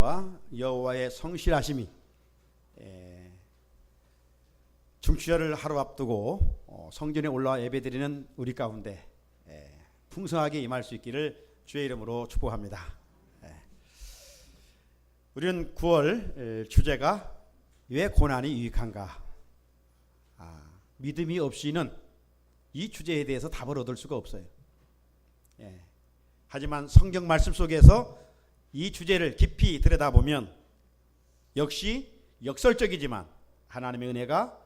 은혜와 여호와의 성실하심이 중추절을 하루 앞두고 성전에 올라와 예배드리는 우리 가운데 풍성하게 임할 수 있기를 주의 이름으로 축복합니다. 우리는 9월 주제가 왜 고난이 유익한가? 믿음이 없이는 이 주제에 대해서 답을 얻을 수가 없어요. 하지만 성경 말씀 속에서 이 주제를 깊이 들여다보면 역시 역설적이지만 하나님의 은혜가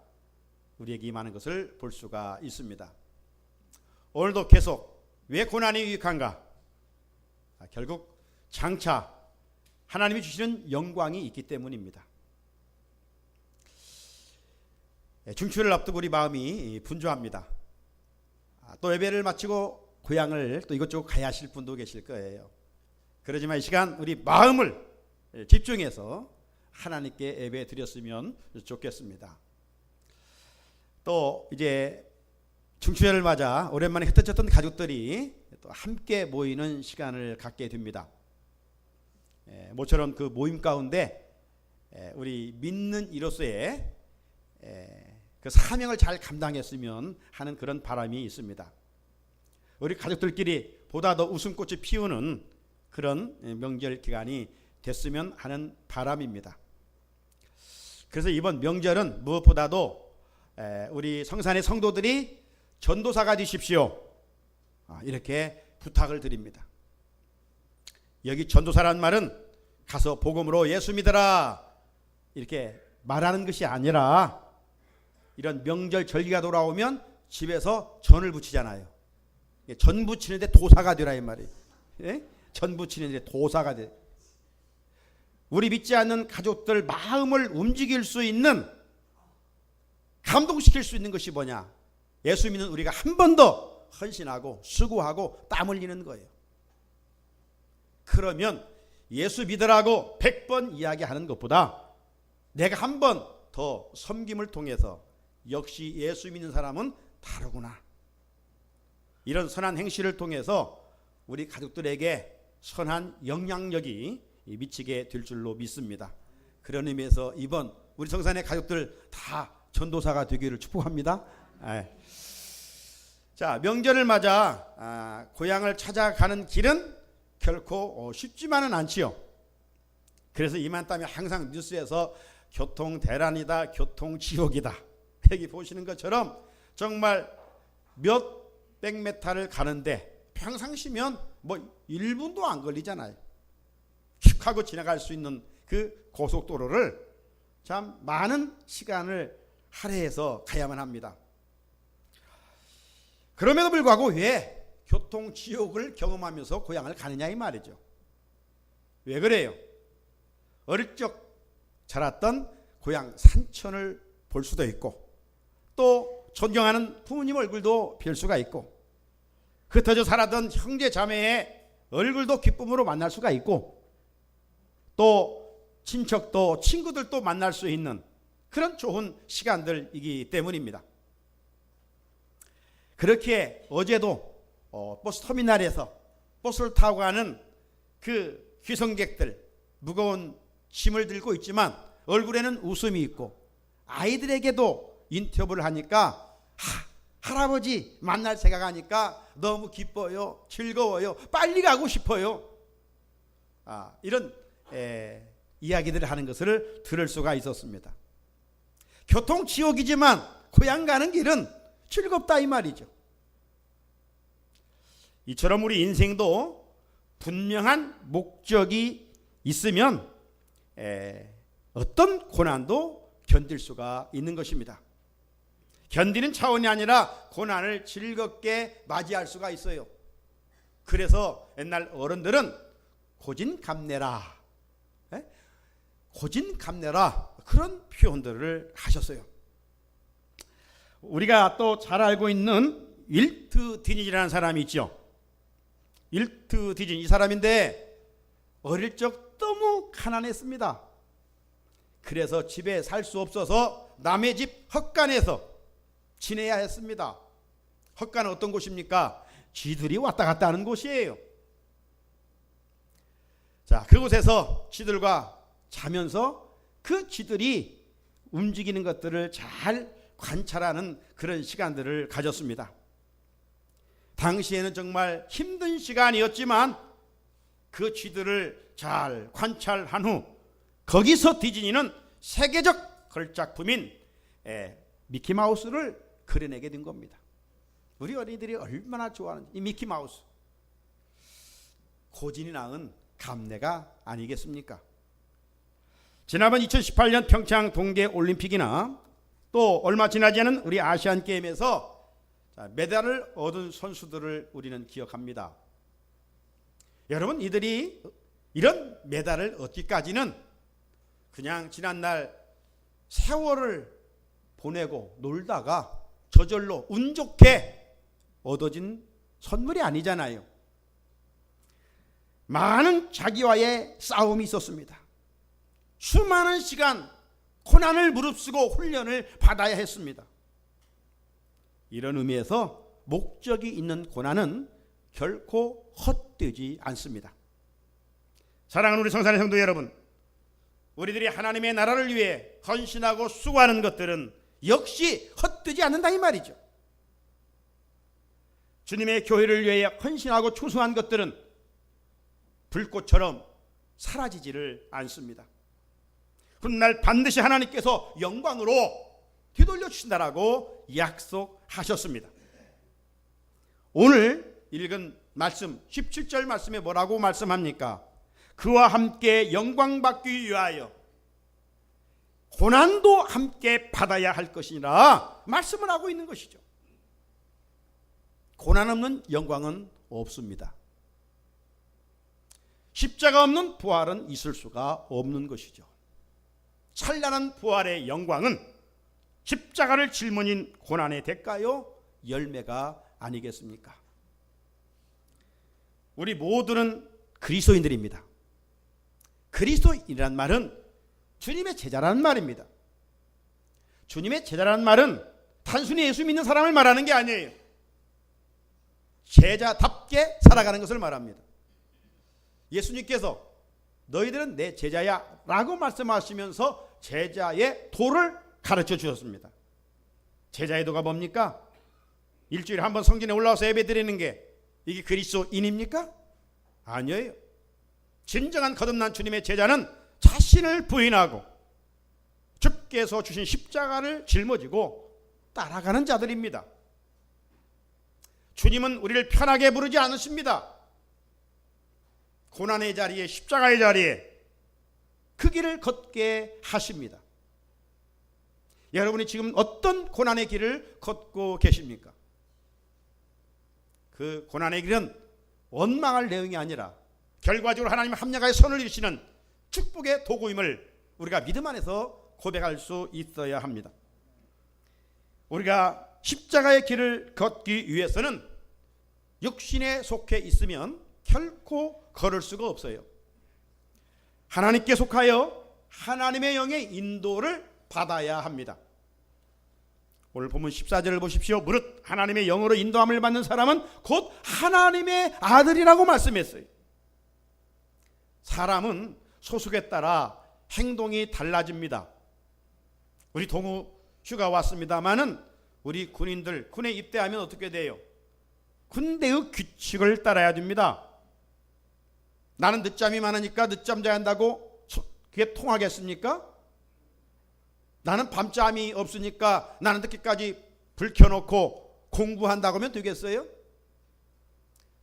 우리에게 임하는 것을 볼 수가 있습니다. 오늘도 계속 왜 고난이 유익한가? 결국 장차 하나님이 주시는 영광이 있기 때문입니다. 중추를 앞두고 우리 마음이 분주합니다. 또 예배를 마치고 고향을 또 이것저것 가야 하실 분도 계실 거예요. 그러지만 이 시간 우리 마음을 집중해서 하나님께 예배 드렸으면 좋겠습니다. 또 이제 중추절을 맞아 오랜만에 흩어졌던 가족들이 또 함께 모이는 시간을 갖게 됩니다. 모처럼 그 모임 가운데 우리 믿는 이로서의 그 사명을 잘 감당했으면 하는 그런 바람이 있습니다. 우리 가족들끼리 보다 더 웃음꽃이 피우는 그런 명절 기간이 됐으면 하는 바람입니다. 그래서 이번 명절은 무엇보다도 우리 성산의 성도들이 전도사가 되십시오. 이렇게 부탁을 드립니다. 여기 전도사라는 말은 가서 복음으로 예수 믿어라 이렇게 말하는 것이 아니라 이런 명절 절기가 돌아오면 집에서 전을 부치잖아요. 전 부치는데 도사가 되라 이 말이에요. 전 부치는데 도사가 돼. 우리 믿지 않는 가족들 마음을 움직일 수 있는, 감동시킬 수 있는 것이 뭐냐? 예수 믿는 우리가 한 번 더 헌신하고 수고하고 땀 흘리는 거예요. 그러면 예수 믿으라고 100번 이야기하는 것보다 내가 한 번 더 섬김을 통해서 역시 예수 믿는 사람은 다르구나, 이런 선한 행실을 통해서 우리 가족들에게 선한 영향력이 미치게 될 줄로 믿습니다. 그런 의미에서 이번 우리 성산의 가족들 다 전도사가 되기를 축복합니다. 자, 명절을 맞아 고향을 찾아가는 길은 결코 쉽지만은 않지요. 그래서 이맘때면 항상 뉴스에서 교통 대란이다, 교통 지옥이다, 여기 보시는 것처럼 정말 몇백 메타를 가는데 평상시면 뭐 1분도 안 걸리잖아요. 휙 하고 지나갈 수 있는 그 고속도로를 참 많은 시간을 할애해서 가야만 합니다. 그럼에도 불구하고 왜 교통지옥을 경험하면서 고향을 가느냐 이 말이죠. 왜 그래요? 어릴 적 자랐던 고향 산천을 볼 수도 있고, 또 존경하는 부모님 얼굴도 뵐 수가 있고, 흩어져 살았던 형제 자매의 얼굴도 기쁨으로 만날 수가 있고, 또 친척도 친구들도 만날 수 있는 그런 좋은 시간들이기 때문입니다. 그렇게 어제도 버스 터미널에서 버스를 타고 가는 그 귀성객들, 무거운 짐을 들고 있지만 얼굴에는 웃음이 있고, 아이들에게도 인터뷰를 하니까 할아버지 만날 생각하니까 너무 기뻐요, 즐거워요, 빨리 가고 싶어요, 이런 이야기들을 하는 것을 들을 수가 있었습니다. 교통지옥이지만 고향 가는 길은 즐겁다 이 말이죠. 이처럼 우리 인생도 분명한 목적이 있으면 어떤 고난도 견딜 수가 있는 것입니다. 견디는 차원이 아니라 고난을 즐겁게 맞이할 수가 있어요. 그래서 옛날 어른들은 고진감래라, 고진감래라, 그런 표현들을 하셨어요. 우리가 또 잘 알고 있는 윌트 디즈니라는 사람이 있죠. 윌트 디즈니, 이 사람인데 어릴 적 너무 가난했습니다. 그래서 집에 살 수 없어서 남의 집 헛간에서 지내야 했습니다. 헛간은 어떤 곳입니까? 쥐들이 왔다 갔다 하는 곳이에요. 자, 그곳에서 쥐들과 자면서 그 쥐들이 움직이는 것들을 잘 관찰하는 그런 시간들을 가졌습니다. 당시에는 정말 힘든 시간이었지만 그 쥐들을 잘 관찰한 후 거기서 디즈니는 세계적 걸작품인 미키마우스를 그려내게 된 겁니다. 우리 어린이들이 얼마나 좋아하는지. 이 미키마우스, 고진이 낳은 감내가 아니겠습니까? 지난번 2018년 평창 동계올림픽이나 또 얼마 지나지 않은 우리 아시안게임에서 메달을 얻은 선수들을 우리는 기억합니다. 여러분, 이들이 이런 메달을 얻기까지는 그냥 지난날 세월을 보내고 놀다가 저절로 운 좋게 얻어진 선물이 아니잖아요. 많은 자기와의 싸움이 있었습니다. 수많은 시간 고난을 무릅쓰고 훈련을 받아야 했습니다. 이런 의미에서 목적이 있는 고난은 결코 헛되지 않습니다. 사랑하는 우리 성산의 성도 여러분, 우리들이 하나님의 나라를 위해 헌신하고 수고하는 것들은 역시 헛되지 않는다 이 말이죠. 주님의 교회를 위해 헌신하고 추수한 것들은 불꽃처럼 사라지지를 않습니다. 훗날 반드시 하나님께서 영광으로 뒤돌려 주신다라고 약속하셨습니다. 오늘 읽은 말씀 17절 말씀에 뭐라고 말씀합니까? 그와 함께 영광 받기 위하여 고난도 함께 받아야 할 것이라 말씀을 하고 있는 것이죠. 고난 없는 영광은 없습니다. 십자가 없는 부활은 있을 수가 없는 것이죠. 찬란한 부활의 영광은 십자가를 짊어진 고난의 대가요 열매가 아니겠습니까? 우리 모두는 그리스도인들입니다. 그리스도인이란 말은 주님의 제자라는 말입니다. 주님의 제자라는 말은 단순히 예수 믿는 사람을 말하는 게 아니에요. 제자답게 살아가는 것을 말합니다. 예수님께서 너희들은 내 제자야 라고 말씀하시면서 제자의 도를 가르쳐 주셨습니다. 제자의 도가 뭡니까? 일주일에 한 번 성전에 올라와서 예배 드리는 게 이게 그리스도인입니까? 아니에요. 진정한 거듭난 주님의 제자는 자신을 부인하고 주께서 주신 십자가를 짊어지고 따라가는 자들입니다. 주님은 우리를 편하게 부르지 않으십니다. 고난의 자리에, 십자가의 자리에 그 길을 걷게 하십니다. 여러분이 지금 어떤 고난의 길을 걷고 계십니까? 그 고난의 길은 원망할 내용이 아니라 결과적으로 하나님 합력하여 선을 이루시는 축복의 도구임을 우리가 믿음 안에서 고백할 수 있어야 합니다. 우리가 십자가의 길을 걷기 위해서는 육신에 속해 있으면 결코 걸을 수가 없어요. 하나님께 속하여 하나님의 영의 인도를 받아야 합니다. 오늘 본문 14절을 보십시오. 무릇 하나님의 영으로 인도함을 받는 사람은 곧 하나님의 아들이라고 말씀했어요. 사람은 소속에 따라 행동이 달라집니다. 우리 동호 휴가 왔습니다마는 우리 군인들 군에 입대하면 어떻게 돼요? 군대의 규칙을 따라야 됩니다. 나는 늦잠이 많으니까 늦잠 자야 한다고 그게 통하겠습니까? 나는 밤잠이 없으니까 나는 늦게까지 불 켜놓고 공부한다고 하면 되겠어요?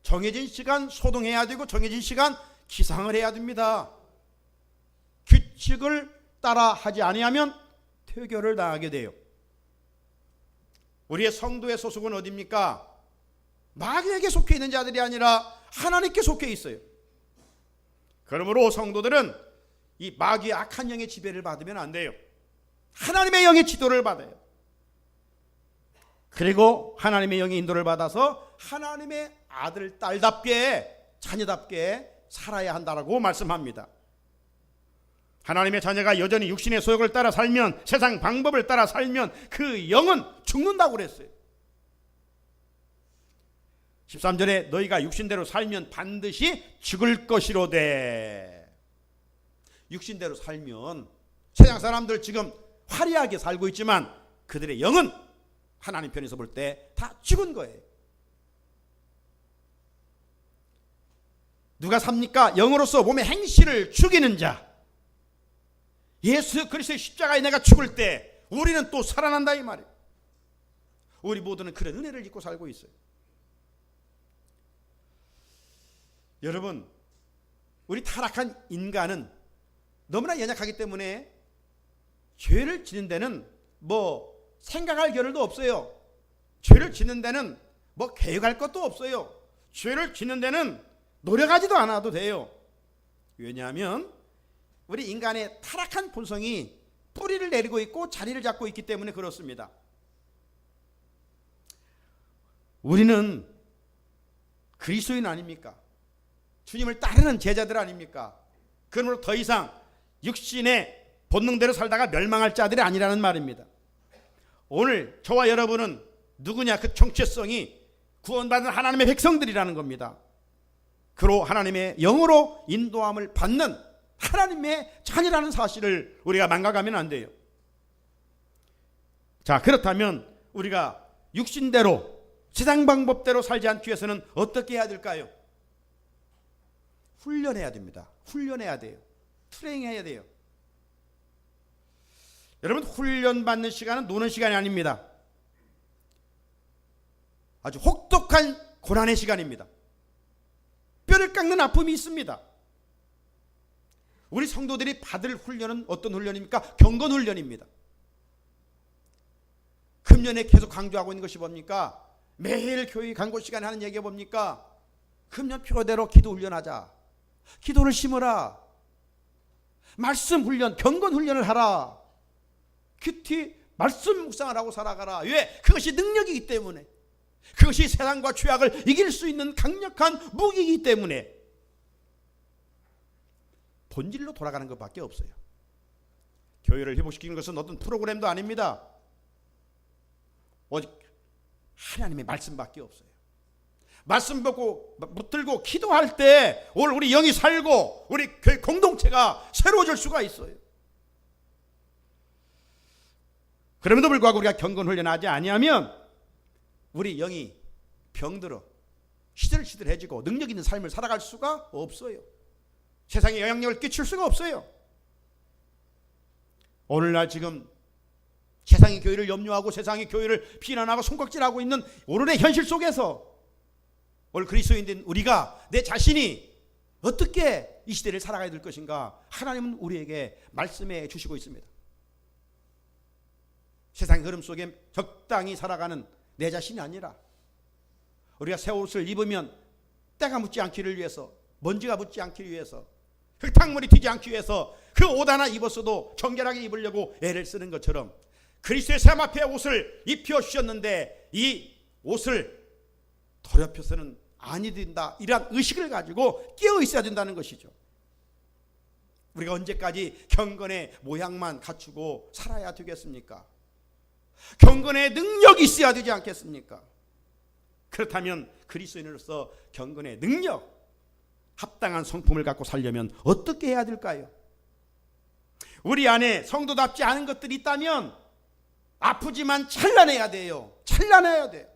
정해진 시간 소동해야 되고 정해진 시간 기상을 해야 됩니다. 규칙을 따라 하지 아니하면 퇴교를 당하게 돼요. 우리의 성도의 소속은 어디입니까? 마귀에게 속해 있는 자들이 아니라 하나님께 속해 있어요. 그러므로 성도들은 이 마귀의 악한 영의 지배를 받으면 안 돼요. 하나님의 영의 지도를 받아요. 그리고 하나님의 영의 인도를 받아서 하나님의 아들, 딸답게 자녀답게 살아야 한다라고 말씀합니다. 하나님의 자녀가 여전히 육신의 소욕을 따라 살면, 세상 방법을 따라 살면 그 영은 죽는다고 그랬어요. 13절에 너희가 육신대로 살면 반드시 죽을 것이로되 육신대로 살면 세상 사람들 지금 화려하게 살고 있지만 그들의 영은 하나님 편에서 볼 때 다 죽은 거예요. 누가 삽니까? 영으로서 몸의 행실을 죽이는 자. 예수 그리스도의 십자가에 내가 죽을 때 우리는 또 살아난다 이 말이에요. 우리 모두는 그런 은혜를 입고 살고 있어요. 여러분, 우리 타락한 인간은 너무나 연약하기 때문에 죄를 짓는 데는 뭐 생각할 겨를도 없어요. 죄를 짓는 데는 뭐 계획할 것도 없어요. 죄를 짓는 데는 노력하지도 않아도 돼요. 왜냐하면 우리 인간의 타락한 본성이 뿌리를 내리고 있고 자리를 잡고 있기 때문에 그렇습니다. 우리는 그리스도인 아닙니까? 주님을 따르는 제자들 아닙니까? 그러므로 더 이상 육신의 본능대로 살다가 멸망할 자들이 아니라는 말입니다. 오늘 저와 여러분은 누구냐? 그 정체성이 구원받은 하나님의 백성들이라는 겁니다. 그로 하나님의 영으로 인도함을 받는 하나님의 자녀라는 사실을 우리가 망각하면 안 돼요. 자, 그렇다면 우리가 육신대로 세상 방법대로 살지 않기 위해서는 어떻게 해야 될까요? 훈련해야 됩니다. 훈련해야 돼요. 트레이닝해야 돼요. 여러분, 훈련받는 시간은 노는 시간이 아닙니다. 아주 혹독한 고난의 시간입니다. 뼈를 깎는 아픔이 있습니다. 우리 성도들이 받을 훈련은 어떤 훈련입니까? 경건 훈련입니다. 금년에 계속 강조하고 있는 것이 뭡니까? 매일 교회 강고 시간에 하는 얘기가 뭡니까? 금년 표대로 기도 훈련하자. 기도를 심어라. 말씀 훈련, 경건 훈련을 하라. 큐티 말씀 묵상을 하고 살아가라. 왜? 그것이 능력이기 때문에. 그것이 세상과 죄악을 이길 수 있는 강력한 무기이기 때문에 본질로 돌아가는 것밖에 없어요. 교회를 회복시키는 것은 어떤 프로그램도 아닙니다. 오직 하나님의 말씀밖에 없어요. 말씀 보고 붙들고 기도할 때 오늘 우리 영이 살고 우리 교회 공동체가 새로워질 수가 있어요. 그럼에도 불구하고 우리가 경건 훈련하지 아니하면 우리 영이 병들어 시들시들해지고 능력 있는 삶을 살아갈 수가 없어요. 세상에 영향력을 끼칠 수가 없어요. 오늘날 지금 세상이 교회를 염려하고 세상이 교회를 비난하고 손깍질하고 있는 오늘의 현실 속에서 오늘 그리스도인된 우리가 내 자신이 어떻게 이 시대를 살아가야 될 것인가 하나님은 우리에게 말씀해 주시고 있습니다. 세상의 흐름 속에 적당히 살아가는 내 자신이 아니라 우리가 새 옷을 입으면 때가 묻지 않기를 위해서 먼지가 묻지 않기 위해서 흙탕물이 튀지 않기 위해서 그 옷 하나 입었어도 정결하게 입으려고 애를 쓰는 것처럼 그리스도의 세마포의 옷을 입혀주셨는데 이 옷을 더럽혀서는 아니 된다 이러한 의식을 가지고 깨어 있어야 된다는 것이죠. 우리가 언제까지 경건의 모양만 갖추고 살아야 되겠습니까? 경건의 능력이 있어야 되지 않겠습니까? 그렇다면 그리스도인으로서 경건의 능력, 합당한 성품을 갖고 살려면 어떻게 해야 될까요? 우리 안에 성도답지 않은 것들이 있다면 아프지만 찬란해야 돼요. 찬란해야 돼요.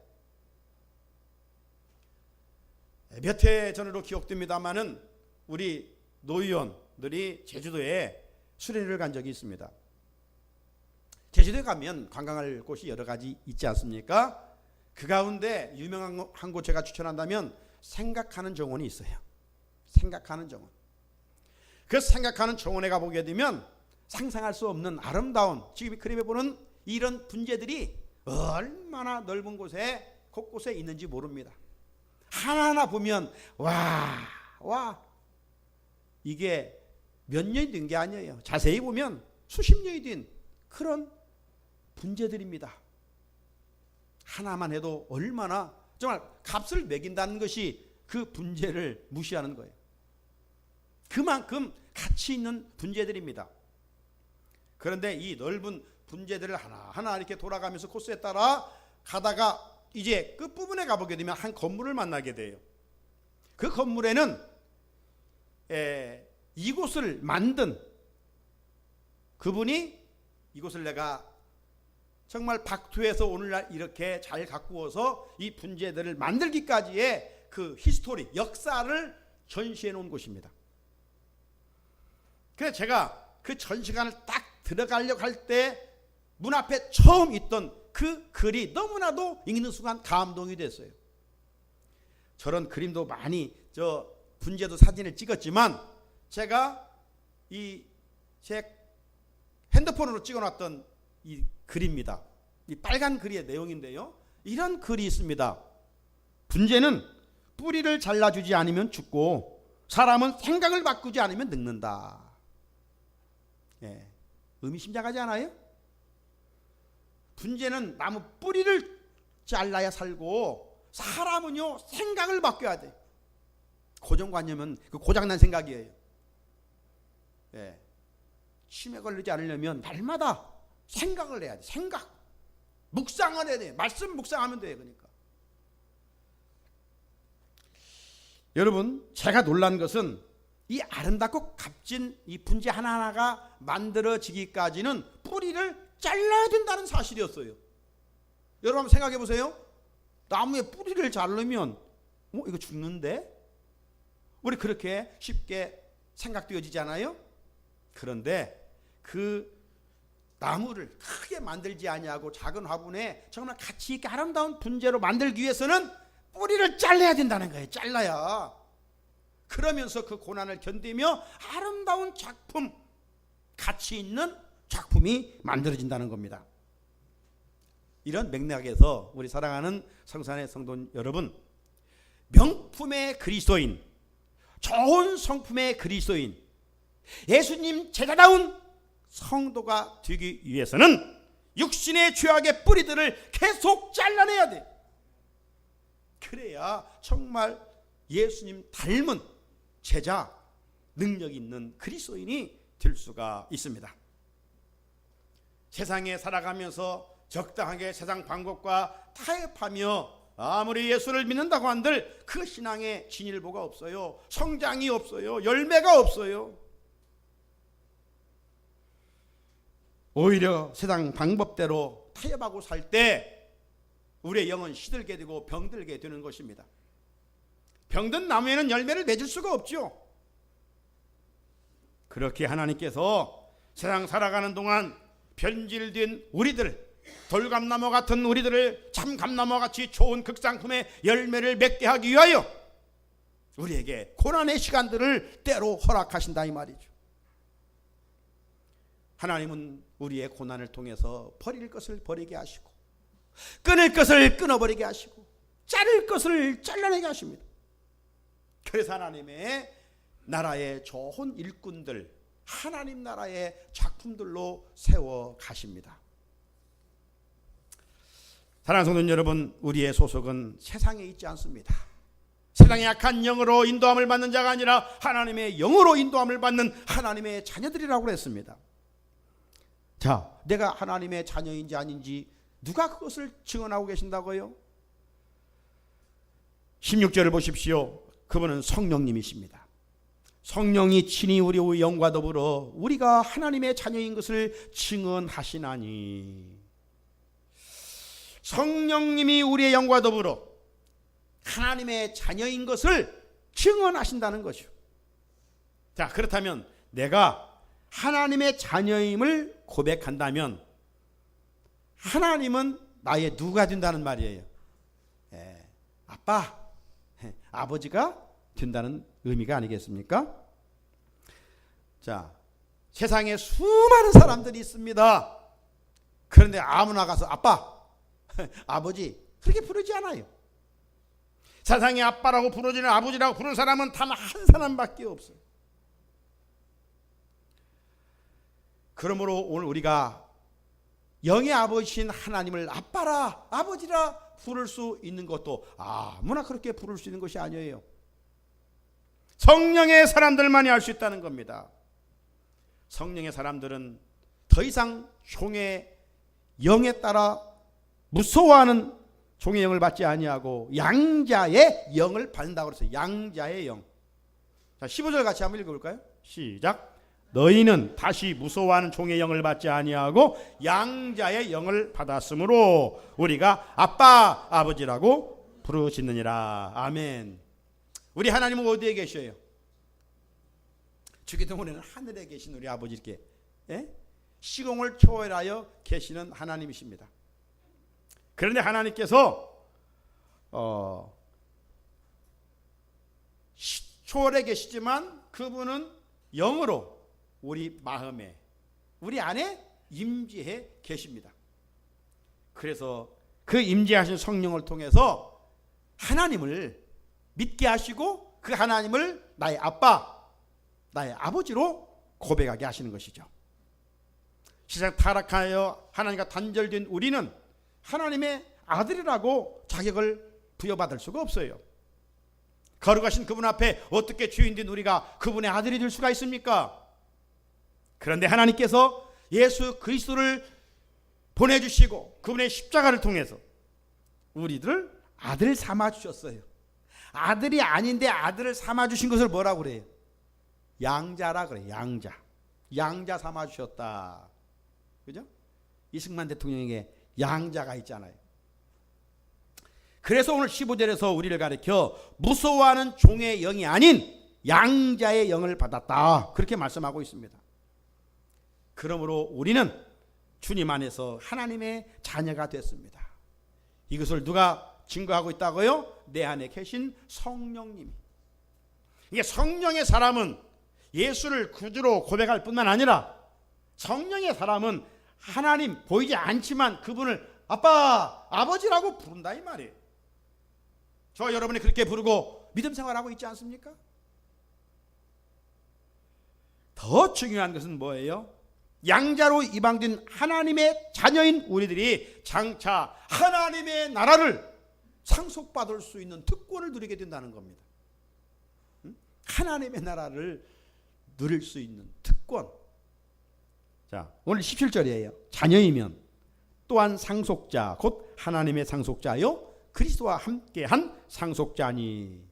몇 해 전으로 기억됩니다마는 우리 노의원들이 제주도에 수련회를 간 적이 있습니다. 제주도에 가면 관광할 곳이 여러 가지 있지 않습니까? 그 가운데 유명한 한 곳 제가 추천한다면 생각하는 정원이 있어요. 생각하는 정원. 그 생각하는 정원에 가보게 되면 상상할 수 없는 아름다운 지금 그림에 보는 이런 분재들이 얼마나 넓은 곳에 곳곳에 있는지 모릅니다. 하나하나 보면 와 이게 몇 년이 된 게 아니에요. 자세히 보면 수십 년이 된 그런 분재들입니다. 하나만 해도 얼마나 정말 값을 매긴다는 것이 그 분재를 무시하는 거예요. 그만큼 가치 있는 분재들입니다. 그런데 이 넓은 분재들을 하나하나 이렇게 돌아가면서 코스에 따라 가다가 이제 끝부분에 가보게 되면 한 건물을 만나게 돼요. 그 건물에는 이곳을 만든 그분이 이곳을 내가 정말 박투해서 오늘날 이렇게 잘 가꾸어서 이 분재들을 만들기까지의 그 히스토리, 역사를 전시해 놓은 곳입니다. 그래서 제가 그 전시관을 딱 들어가려고 할 때 문 앞에 처음 있던 그 글이 너무나도 읽는 순간 감동이 됐어요. 저런 그림도 많이 분재도 사진을 찍었지만 제가 제 핸드폰으로 찍어놨던 이 글입니다. 이 빨간 글의 내용인데요. 이런 글이 있습니다. 분재는 뿌리를 잘라주지 않으면 죽고 사람은 생각을 바꾸지 않으면 늙는다. 예, 의미심장하지 않아요? 분재는 나무 뿌리를 잘라야 살고 사람은요 생각을 바꿔야 돼. 고정관념은 그 고장난 생각이에요. 예, 치매 걸리지 않으려면 날마다 생각을 해야 돼. 생각, 묵상을 해야 돼. 말씀 묵상하면 돼. 그러니까 여러분, 제가 놀란 것은 이 아름답고 값진 이 분재 하나하나가 만들어지기까지는 뿌리를 잘라야 된다는 사실이었어요. 여러분 한번 생각해 보세요. 나무에 뿌리를 자르면 이거 죽는데? 우리 그렇게 쉽게 생각되어지지 않아요? 그런데 그 나무를 크게 만들지 아니하고 작은 화분에 정말 가치 있게 아름다운 분재로 만들기 위해서는 뿌리를 잘라야 된다는 거예요. 잘라야. 그러면서 그 고난을 견디며 아름다운 작품, 가치 있는 작품이 만들어진다는 겁니다. 이런 맥락에서 우리 사랑하는 성산의 성도 여러분, 명품의 그리스도인, 좋은 성품의 그리스도인, 예수님 제자다운 성도가 되기 위해서는 육신의 죄악의 뿌리들을 계속 잘라내야 돼. 그래야 정말 예수님 닮은 제자, 능력 있는 그리스도인이 될 수가 있습니다. 세상에 살아가면서 적당하게 세상 방법과 타협하며 아무리 예수를 믿는다고 한들 그 신앙에 진일보가 없어요. 성장이 없어요. 열매가 없어요. 오히려 세상 방법대로 타협하고 살 때 우리의 영은 시들게 되고 병들게 되는 것입니다. 병든 나무에는 열매를 맺을 수가 없죠. 그렇게 하나님께서 세상 살아가는 동안 변질된 우리들, 돌감나무 같은 우리들을 참감나무와 같이 좋은 극상품의 열매를 맺게 하기 위하여 우리에게 고난의 시간들을 때로 허락하신다 이 말이죠. 하나님은 우리의 고난을 통해서 버릴 것을 버리게 하시고 끊을 것을 끊어버리게 하시고 자를 것을 잘라내게 하십니다. 그래서 하나님의 나라의 좋은 일꾼들, 하나님 나라의 작품들로 세워 가십니다. 사랑하는 성도 여러분, 우리의 소속은 세상에 있지 않습니다. 세상의 약한 영으로 인도함을 받는 자가 아니라 하나님의 영으로 인도함을 받는 하나님의 자녀들이라고 그랬습니다. 자, 내가 하나님의 자녀인지 아닌지 누가 그것을 증언하고 계신다고요? 16절을 보십시오. 그분은 성령님이십니다. 성령이 친히 우리 영과 더불어 우리가 하나님의 자녀인 것을 증언하시나니. 성령님이 우리의 영과 더불어 하나님의 자녀인 것을 증언하신다는 거죠. 자, 그렇다면 내가 하나님의 자녀임을 고백한다면 하나님은 나의 누가 된다는 말이에요? 아빠, 아버지가 된다는 의미가 아니겠습니까? 자, 세상에 수많은 사람들이 있습니다. 그런데 아무나 가서 아빠, 아버지 그렇게 부르지 않아요. 세상에 아빠라고 부르지는, 아버지라고 부르는 사람은 단 한 사람밖에 없어요. 그러므로 오늘 우리가 영의 아버지신 하나님을 아빠라, 아버지라 부를 수 있는 것도 아무나 그렇게 부를 수 있는 것이 아니에요. 성령의 사람들만이 알 수 있다는 겁니다. 성령의 사람들은 더 이상 종의 영에 따라 무서워하는 종의 영을 받지 아니하고 양자의 영을 받는다고 그랬어요. 양자의 영. 자, 15절 같이 한번 읽어볼까요? 시작. 너희는 다시 무서워하는 종의 영을 받지 아니하고 양자의 영을 받았으므로 우리가 아빠 아버지라고 부르짖느니라. 아멘. 우리 하나님은 어디에 계셔요? 주기도문에는 하늘에 계신 우리 아버지께 시공을 초월하여 계시는 하나님이십니다. 그런데 하나님께서 초월해 계시지만 그분은 영으로 우리 마음에, 우리 안에 임재해 계십니다. 그래서 그 임재하신 성령을 통해서 하나님을 믿게 하시고 그 하나님을 나의 아빠, 나의 아버지로 고백하게 하시는 것이죠. 세상 타락하여 하나님과 단절된 우리는 하나님의 아들이라고 자격을 부여받을 수가 없어요. 거룩하신 그분 앞에 어떻게 주인된 우리가 그분의 아들이 될 수가 있습니까? 그런데 하나님께서 예수 그리스도를 보내주시고 그분의 십자가를 통해서 우리들을 아들 삼아 주셨어요. 아들이 아닌데 아들을 삼아 주신 것을 뭐라고 그래요? 양자라 그래요. 양자 삼아 주셨다. 그죠? 이승만 대통령에게 양자가 있잖아요. 그래서 오늘 15절에서 우리를 가르쳐 무서워하는 종의 영이 아닌 양자의 영을 받았다. 그렇게 말씀하고 있습니다. 그러므로 우리는 주님 안에서 하나님의 자녀가 됐습니다. 이것을 누가 증거하고 있다고요? 내 안에 계신 성령님이. 이게 성령의 사람은 예수를 구주로 고백할 뿐만 아니라 성령의 사람은 하나님 보이지 않지만 그분을 아빠, 아버지라고 부른다 이 말이에요. 저 여러분이 그렇게 부르고 믿음 생활하고 있지 않습니까? 더 중요한 것은 뭐예요? 양자로 이방된 하나님의 자녀인 우리들이 장차 하나님의 나라를 상속받을 수 있는 특권을 누리게 된다는 겁니다. 하나님의 나라를 누릴 수 있는 특권. 자, 오늘 17절이에요. 자녀이면 또한 상속자 곧 하나님의 상속자요 그리스도와 함께한 상속자니.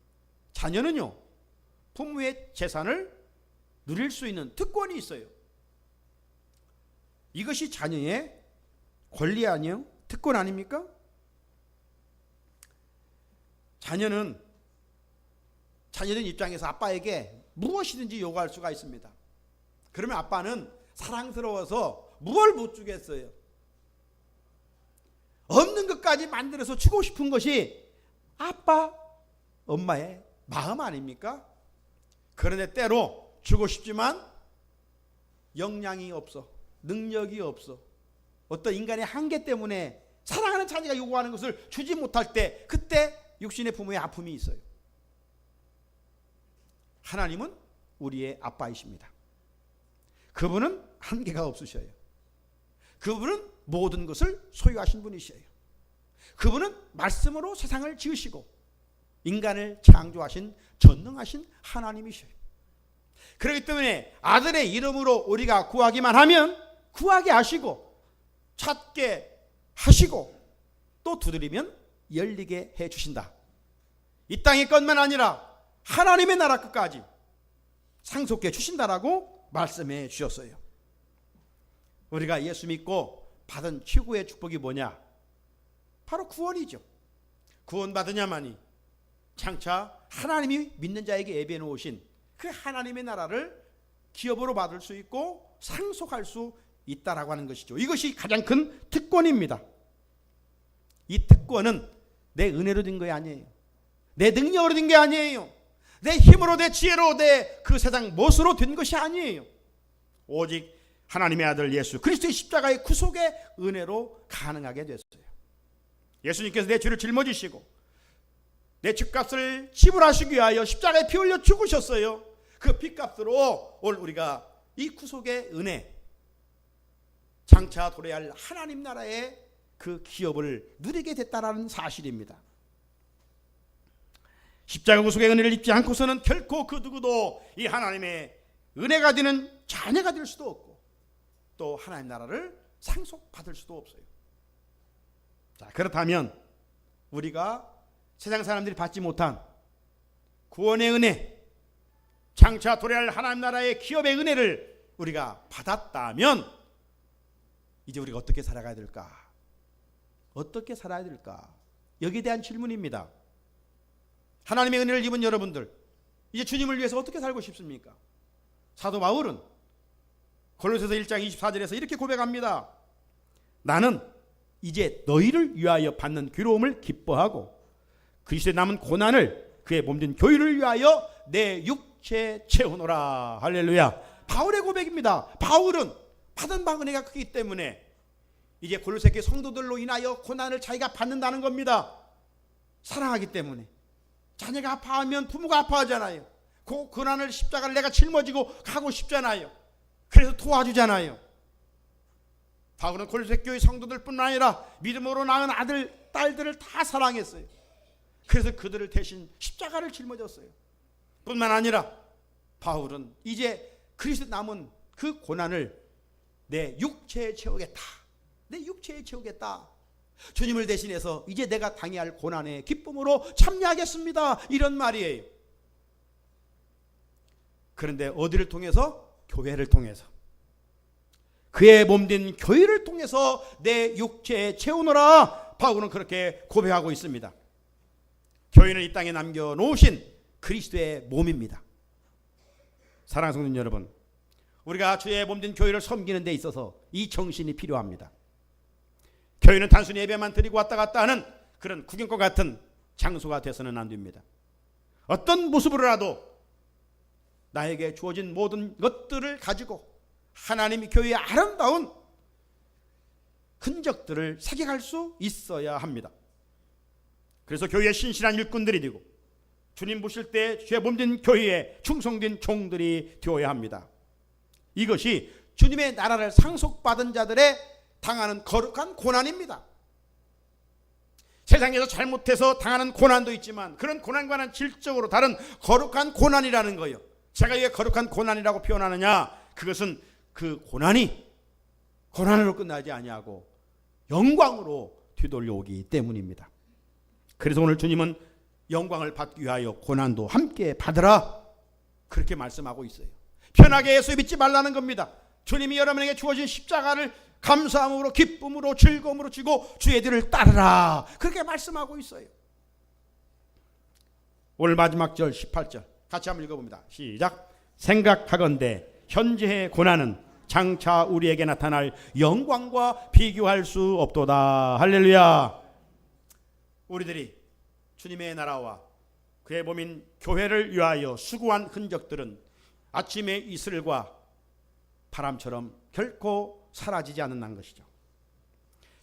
자녀는요 부모의 재산을 누릴 수 있는 특권이 있어요. 이것이 자녀의 권리 아니에요? 특권 아닙니까? 자녀는 자녀된 입장에서 아빠에게 무엇이든지 요구할 수가 있습니다. 그러면 아빠는 사랑스러워서 무엇을 못 주겠어요? 없는 것까지 만들어서 주고 싶은 것이 아빠, 엄마의 마음 아닙니까? 그런데 때로 주고 싶지만 역량이 없어, 능력이 없어, 어떤 인간의 한계 때문에 사랑하는 자녀가 요구하는 것을 주지 못할 때 그때 육신의 부모의 아픔이 있어요. 하나님은 우리의 아빠이십니다. 그분은 한계가 없으셔요. 그분은 모든 것을 소유하신 분이셔요. 그분은 말씀으로 세상을 지으시고 인간을 창조하신 전능하신 하나님이셔요. 그렇기 때문에 아들의 이름으로 우리가 구하기만 하면 구하게 하시고 찾게 하시고 또 두드리면 열리게 해 주신다. 이 땅의 것만 아니라 하나님의 나라 끝까지 상속해 주신다라고 말씀해 주셨어요. 우리가 예수 믿고 받은 최고의 축복이 뭐냐? 바로 구원이죠. 구원 받으냐마니 장차 하나님이 믿는 자에게 예비해 놓으신 그 하나님의 나라를 기업으로 받을 수 있고 상속할 수 있다라고 하는 것이죠. 이것이 가장 큰 특권입니다. 이 특권은 내 은혜로 된 게 아니에요. 내 능력으로 된 게 아니에요. 내 힘으로, 내 지혜로, 내 그 세상 멋으로 된 것이 아니에요. 오직 하나님의 아들 예수 그리스도의 십자가의 구속의 은혜로 가능하게 됐어요. 예수님께서 내 죄를 짊어지시고 내 죄값을 지불하시기 위하여 십자가에 피 흘려 죽으셨어요. 그 피값으로 오늘 우리가 이 구속의 은혜, 장차 도래야 할 하나님 나라의 그 기업을 누리게 됐다라는 사실입니다. 십자가 구속의 은혜를 입지 않고서는 결코 그 누구도 이 하나님의 은혜가 되는 자녀가 될 수도 없고 또 하나님 나라를 상속받을 수도 없어요. 자, 그렇다면 우리가 세상 사람들이 받지 못한 구원의 은혜, 장차 도래할 하나님 나라의 기업의 은혜를 우리가 받았다면 이제 우리가 어떻게 살아가야 될까? 어떻게 살아야 될까? 여기에 대한 질문입니다. 하나님의 은혜를 입은 여러분들, 이제 주님을 위해서 어떻게 살고 싶습니까? 사도 바울은 골로새서 1장 24절에서 이렇게 고백합니다. 나는 이제 너희를 위하여 받는 괴로움을 기뻐하고 그리스도의 남은 고난을 그의 몸된 교회를 위하여 내 육체에 채우노라. 할렐루야. 바울의 고백입니다. 바울은 받은 바 은혜가 크기 때문에 이제 골로새 교회 성도들로 인하여 고난을 자기가 받는다는 겁니다. 사랑하기 때문에. 자녀가 아파하면 부모가 아파하잖아요. 그 고난을 십자가를 내가 짊어지고 가고 싶잖아요. 그래서 도와주잖아요. 바울은 골로새 교회 성도들뿐만 아니라 믿음으로 낳은 아들, 딸들을 다 사랑했어요. 그래서 그들을 대신 십자가를 짊어졌어요. 뿐만 아니라 바울은 이제 그리스도 남은 그 고난을 내 육체에 채우겠다. 내 육체에 채우겠다. 주님을 대신해서 이제 내가 당해야 할 고난의 기쁨으로 참여하겠습니다. 이런 말이에요. 그런데 어디를 통해서? 교회를 통해서. 그의 몸된 교회를 통해서 내 육체에 채우노라. 바울은 그렇게 고백하고 있습니다. 교회는 이 땅에 남겨놓으신 그리스도의 몸입니다. 사랑하는 성도 여러분, 우리가 주의 몸된 교회를 섬기는 데 있어서 이 정신이 필요합니다. 교회는 단순히 예배만 드리고 왔다 갔다 하는 그런 구경과 같은 장소가 돼서는 안 됩니다. 어떤 모습으로라도 나에게 주어진 모든 것들을 가지고 하나님의 교회의 아름다운 흔적들을 새겨갈 수 있어야 합니다. 그래서 교회의 신실한 일꾼들이 되고 주님 보실 때 주의 몸된 교회에 충성된 종들이 되어야 합니다. 이것이 주님의 나라를 상속받은 자들의 당하는 거룩한 고난입니다. 세상에서 잘못해서 당하는 고난도 있지만 그런 고난과는 질적으로 다른 거룩한 고난이라는 거예요. 제가 왜 거룩한 고난이라고 표현하느냐? 그것은 그 고난이 고난으로 끝나지 아니하고 영광으로 뒤돌려오기 때문입니다. 그래서 오늘 주님은 영광을 받기 위하여 고난도 함께 받으라 그렇게 말씀하고 있어요. 편하게 예수 믿지 말라는 겁니다. 주님이 여러분에게 주어진 십자가를 감사함으로 기쁨으로 즐거움으로 지고 주의 뒤를 따르라 그렇게 말씀하고 있어요. 오늘 마지막 절 18절 같이 한번 읽어봅니다. 시작. 생각하건대 현재의 고난은 장차 우리에게 나타날 영광과 비교할 수 없도다. 할렐루야. 우리들이 주님의 나라와 그의 몸인 교회를 위하여 수고한 흔적들은 아침의 이슬과 바람처럼 결코 사라지지 않는 것이죠.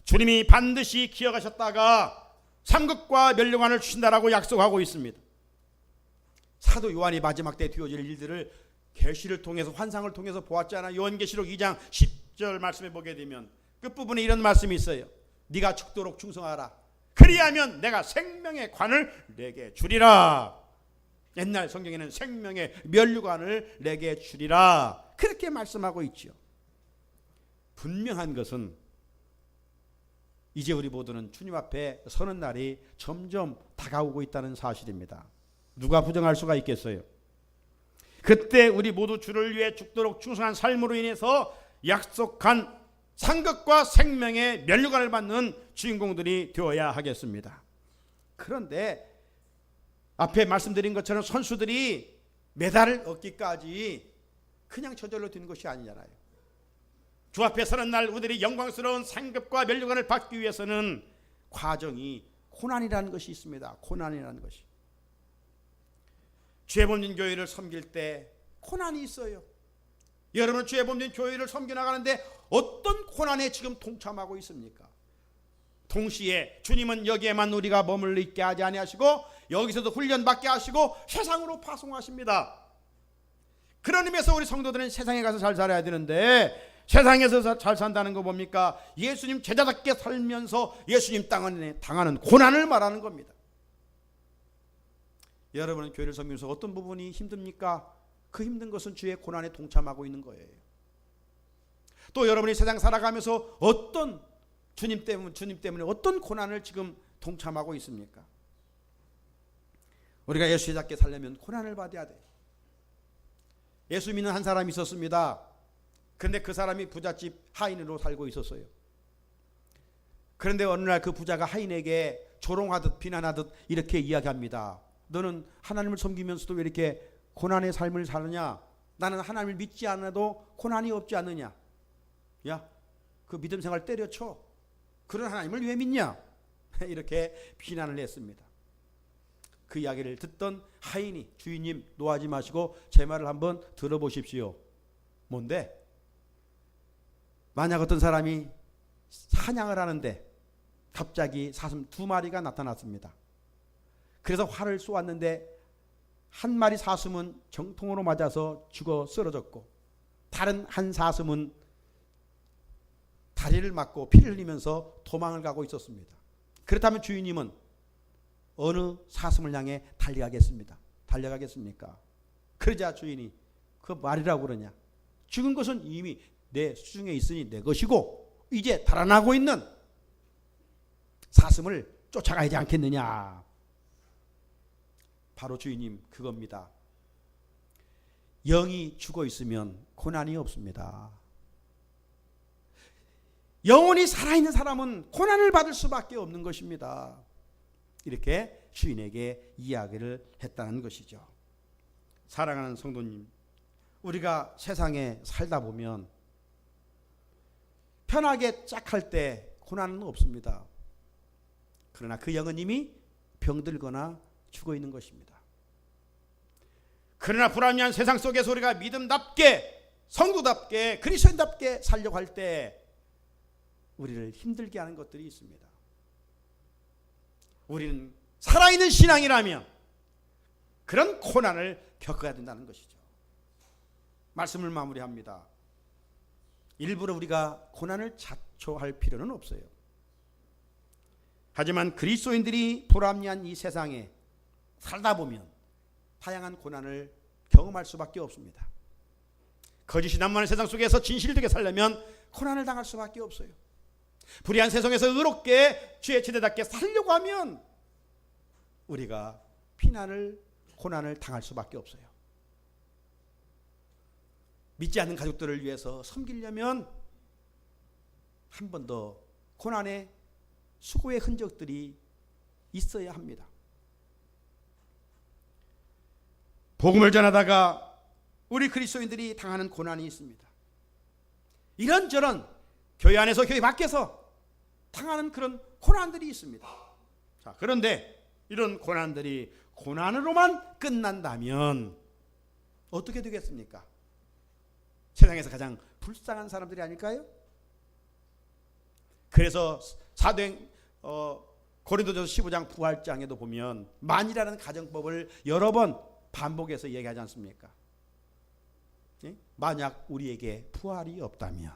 주님이 반드시 기억하셨다가 삼극과 멸류관을 주신다라고 약속하고 있습니다. 사도 요한이 마지막 때 되어질 일들을 계시를 통해서 환상을 통해서 보았잖아요. 요한계시록 2장 10절 말씀에 보게 되면 끝부분에 이런 말씀이 있어요. 네가 죽도록 충성하라. 그리하면 내가 생명의 관을 내게 주리라. 옛날 성경에는 생명의 멸류관을 내게 주리라 그렇게 말씀하고 있죠. 분명한 것은 이제 우리 모두는 주님 앞에 서는 날이 점점 다가오고 있다는 사실입니다. 누가 부정할 수가 있겠어요? 그때 우리 모두 주를 위해 죽도록 충성한 삶으로 인해서 약속한 상급과 생명의 멸류관을 받는 주인공들이 되어야 하겠습니다. 그런데 앞에 말씀드린 것처럼 선수들이 메달을 얻기까지 그냥 저절로 된 것이 아니잖아요. 주 앞에 서는 날 우리들이 영광스러운 상급과 멸류관을 받기 위해서는 과정이 고난이라는 것이 있습니다. 고난이라는 것이. 주의 몸된 교회를 섬길 때 고난이 있어요. 여러분 주의 몸된 교회를 섬겨 나가는데 어떤 고난에 지금 동참하고 있습니까? 동시에 주님은 여기에만 우리가 머물러 있게 하지 아니하시고 여기서도 훈련받게 하시고 세상으로 파송하십니다. 그런 의미에서 우리 성도들은 세상에 가서 잘 살아야 되는데 세상에서 잘 산다는 거 뭡니까? 예수님 제자답게 살면서 예수님 당하는 고난을 말하는 겁니다. 여러분은 교회를 섬기면서 어떤 부분이 힘듭니까? 그 힘든 것은 주의 고난에 동참하고 있는 거예요. 또 여러분이 세상 살아가면서 어떤 주님 때문에 어떤 고난을 지금 동참하고 있습니까? 우리가 예수답게 살려면 고난을 받아야 돼. 예수 믿는 한 사람이 있었습니다. 그런데 그 사람이 부잣집 하인으로 살고 있었어요. 그런데 어느 날 그 부자가 하인에게 조롱하듯 비난하듯 이렇게 이야기합니다. 너는 하나님을 섬기면서도 왜 이렇게 고난의 삶을 사느냐? 나는 하나님을 믿지 않아도 고난이 없지 않느냐? 야, 그 믿음 생활 때려쳐. 그런 하나님을 왜 믿냐? 이렇게 비난을 했습니다. 그 이야기를 듣던 하인이 주인님 노하지 마시고 제 말을 한번 들어보십시오. 뭔데? 만약 어떤 사람이 사냥을 하는데 갑자기 사슴 2마리가 나타났습니다. 그래서 활을 쏘았는데 한 마리 사슴은 정통으로 맞아서 죽어 쓰러졌고 다른 한 사슴은 다리를 맞고 피를 흘리면서 도망을 가고 있었습니다. 그렇다면 주인님은 어느 사슴을 향해 달려가겠습니까? 그러자 주인이 그 말이라고 그러냐? 죽은 것은 이미 내 수중에 있으니 내 것이고 이제 달아나고 있는 사슴을 쫓아가야지 않겠느냐? 바로 주인님 그겁니다. 영이 죽어 있으면 고난이 없습니다. 영혼이 살아있는 사람은 고난을 받을 수밖에 없는 것입니다. 이렇게 주인에게 이야기를 했다는 것이죠. 사랑하는 성도님, 우리가 세상에 살다 보면 편하게 짝할 때 고난은 없습니다. 그러나 그 영은 이미 병들거나 죽어 있는 것입니다. 그러나 불합리한 세상 속에서 우리가 믿음답게 성도답게 그리스도인답게 살려고 할 때 우리를 힘들게 하는 것들이 있습니다. 우리는 살아있는 신앙이라면 그런 고난을 겪어야 된다는 것이죠. 말씀을 마무리합니다. 일부러 우리가 고난을 자초할 필요는 없어요. 하지만 그리스도인들이 불합리한 이 세상에 살다 보면 다양한 고난을 경험할 수밖에 없습니다. 거짓이 난무하는 세상 속에서 진실되게 살려면 고난을 당할 수밖에 없어요. 불의한 세상에서 의롭게 주의 제자답게 살려고 하면 우리가 피난을 고난을 당할 수밖에 없어요. 믿지 않는 가족들을 위해서 섬기려면 한 번 더 고난의 수고의 흔적들이 있어야 합니다. 복음을 전하다가 우리 그리스도인들이 당하는 고난이 있습니다. 이런저런 교회 안에서 교회 밖에서 당하는 그런 고난들이 있습니다. 자, 그런데 이런 고난들이 고난으로만 끝난다면 어떻게 되겠습니까? 세상에서 가장 불쌍한 사람들이 아닐까요? 그래서 고린도전서 15장 부활장에도 보면 만이라는 가정법을 여러 번 반복해서 얘기하지 않습니까? 만약 우리에게 부활이 없다면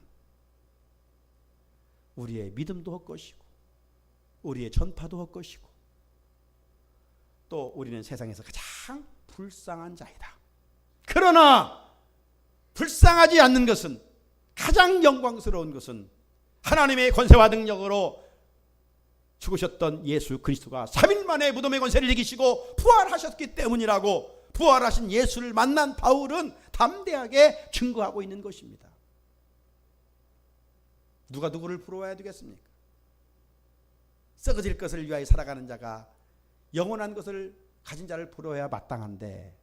우리의 믿음도 헛것이고 우리의 전파도 헛것이고 또 우리는 세상에서 가장 불쌍한 자이다. 그러나 불쌍하지 않는 것은 가장 영광스러운 것은 하나님의 권세와 능력으로 죽으셨던 예수 그리스도가 3일 만에 무덤의 권세를 이기시고 부활하셨기 때문이라고 부활하신 예수를 만난 바울은 담대하게 증거하고 있는 것입니다. 누가 누구를 부러워해야 되겠습니까? 썩어질 것을 위하여 살아가는 자가 영원한 것을 가진 자를 부러워해야 마땅한데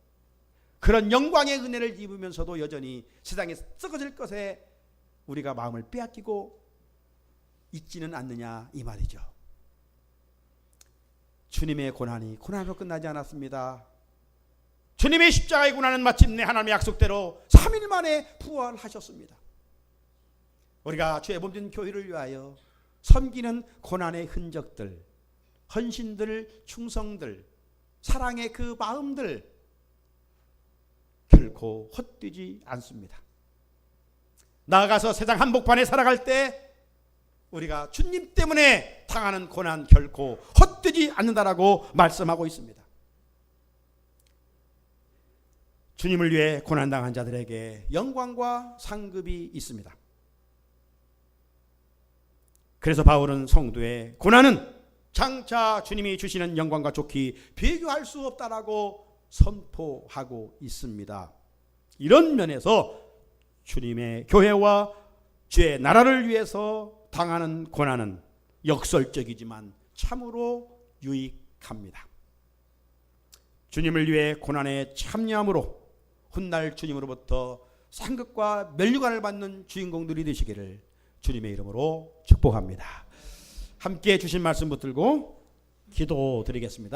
그런 영광의 은혜를 입으면서도 여전히 세상에 썩어질 것에 우리가 마음을 빼앗기고 있지는 않느냐 이 말이죠. 주님의 고난이 고난으로 끝나지 않았습니다. 주님의 십자가의 고난은 마침내 하나님의 약속대로 3일 만에 부활하셨습니다. 우리가 주의 몸된 교회를 위하여 섬기는 고난의 흔적들, 헌신들, 충성들, 사랑의 그 마음들 결코 헛되지 않습니다. 나아가서 세상 한복판에 살아갈 때 우리가 주님 때문에 당하는 고난 결코 헛되지 않는다라고 말씀하고 있습니다. 주님을 위해 고난당한 자들에게 영광과 상급이 있습니다. 그래서 바울은 성도의 고난은 장차 주님이 주시는 영광과 좋게 비교할 수 없다라고 선포하고 있습니다. 이런 면에서 주님의 교회와 주의 나라를 위해서 당하는 고난은 역설적이지만 참으로 유익합니다. 주님을 위해 고난에 참여함으로 훗날 주님으로부터 상급과 면류관을 받는 주인공들이 되시기를 주님의 이름으로 축복합니다. 함께 주신 말씀 붙들고 기도드리겠습니다.